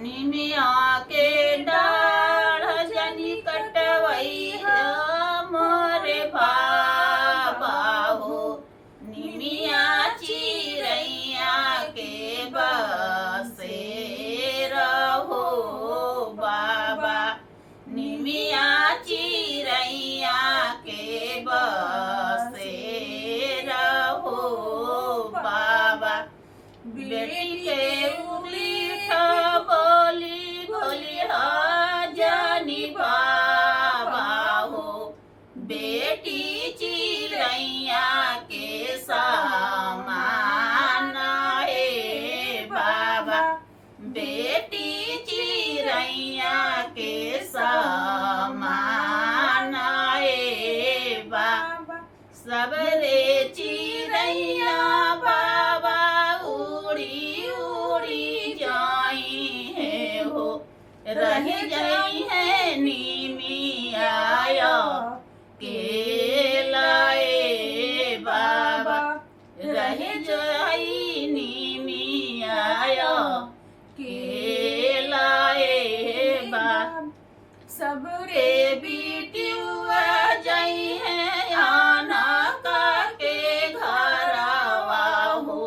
निमिया के डाढ़ जनी कटवैया मोरे बाबा हो। निमिया चिरैया के बसेरा हो बाबा। निमिया चिरैया के बसेरा हो बाबा। बेटी के उलीठ बोली बोली जानी बाबा हो। बेटी चिरैया के समान है बाबा। बेटी चिरैया के समान है बाबा। सबरे चिरैया बाबा उड़ी उड़ी जाई है हो। रह जाई है निमिया के लाए बाबा। रह जाई निमिया के लाए बाबा। सबरे बेटिया जाई है आना का के घरवा हो।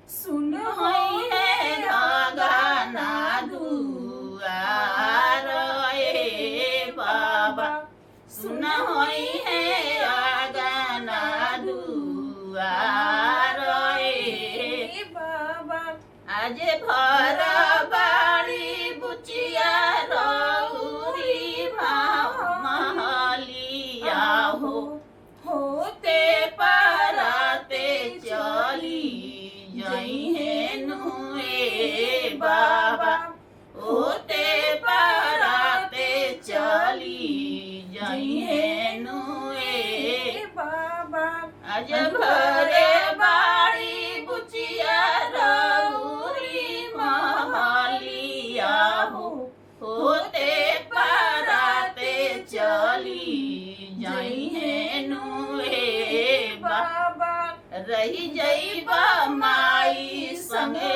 सुन होई है गाना दुआर ए बाबा। सुन होई है गाना दुआर ए बाबा। आज भर बाड़ी बुचिया रौरी महलिया हो। होते पाराते चली जाई है नुए बाबा। होते पाराते चली जाई है नुए बाबा। आज भरे बाड़ी बुचिया रौरी महलिया हो। होते पाराते चली जाई है नुए बाबा। रही जइबा माई संगे